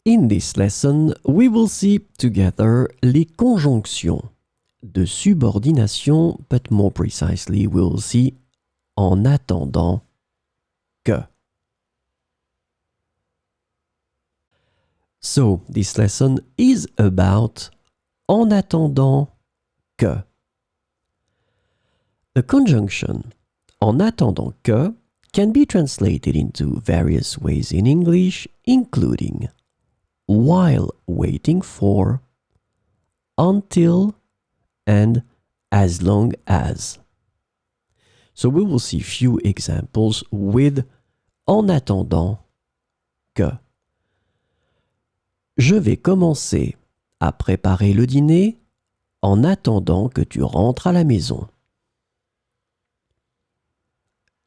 In this lesson, we will see together les conjonctions de subordination, but more precisely, we will see en attendant que. So, this lesson is about en attendant que. The conjunction en attendant que can be translated into various ways in English, including while waiting for, until, and as long as. So we will see few examples with en attendant que. Je vais commencer à préparer le dîner en attendant que tu rentres à la maison.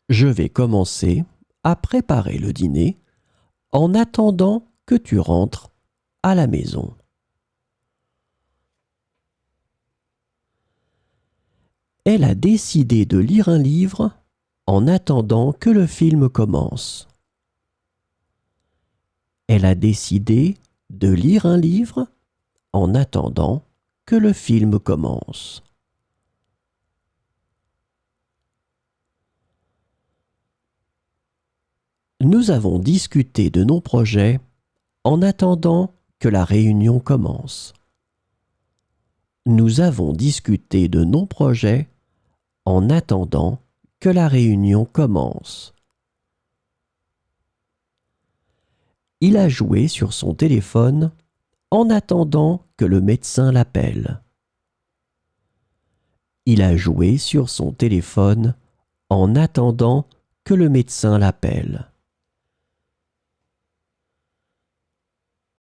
Je vais commencer à préparer le dîner en attendant que tu rentres à la maison. Elle a décidé de lire un livre en attendant que le film commence. Elle a décidé de lire un livre en attendant que le film commence. Nous avons discuté de nos projets en attendant que la réunion commence. Nous avons discuté de nos projets en attendant que la réunion commence. Il a joué sur son téléphone en attendant que le médecin l'appelle. Il a joué sur son téléphone en attendant que le médecin l'appelle.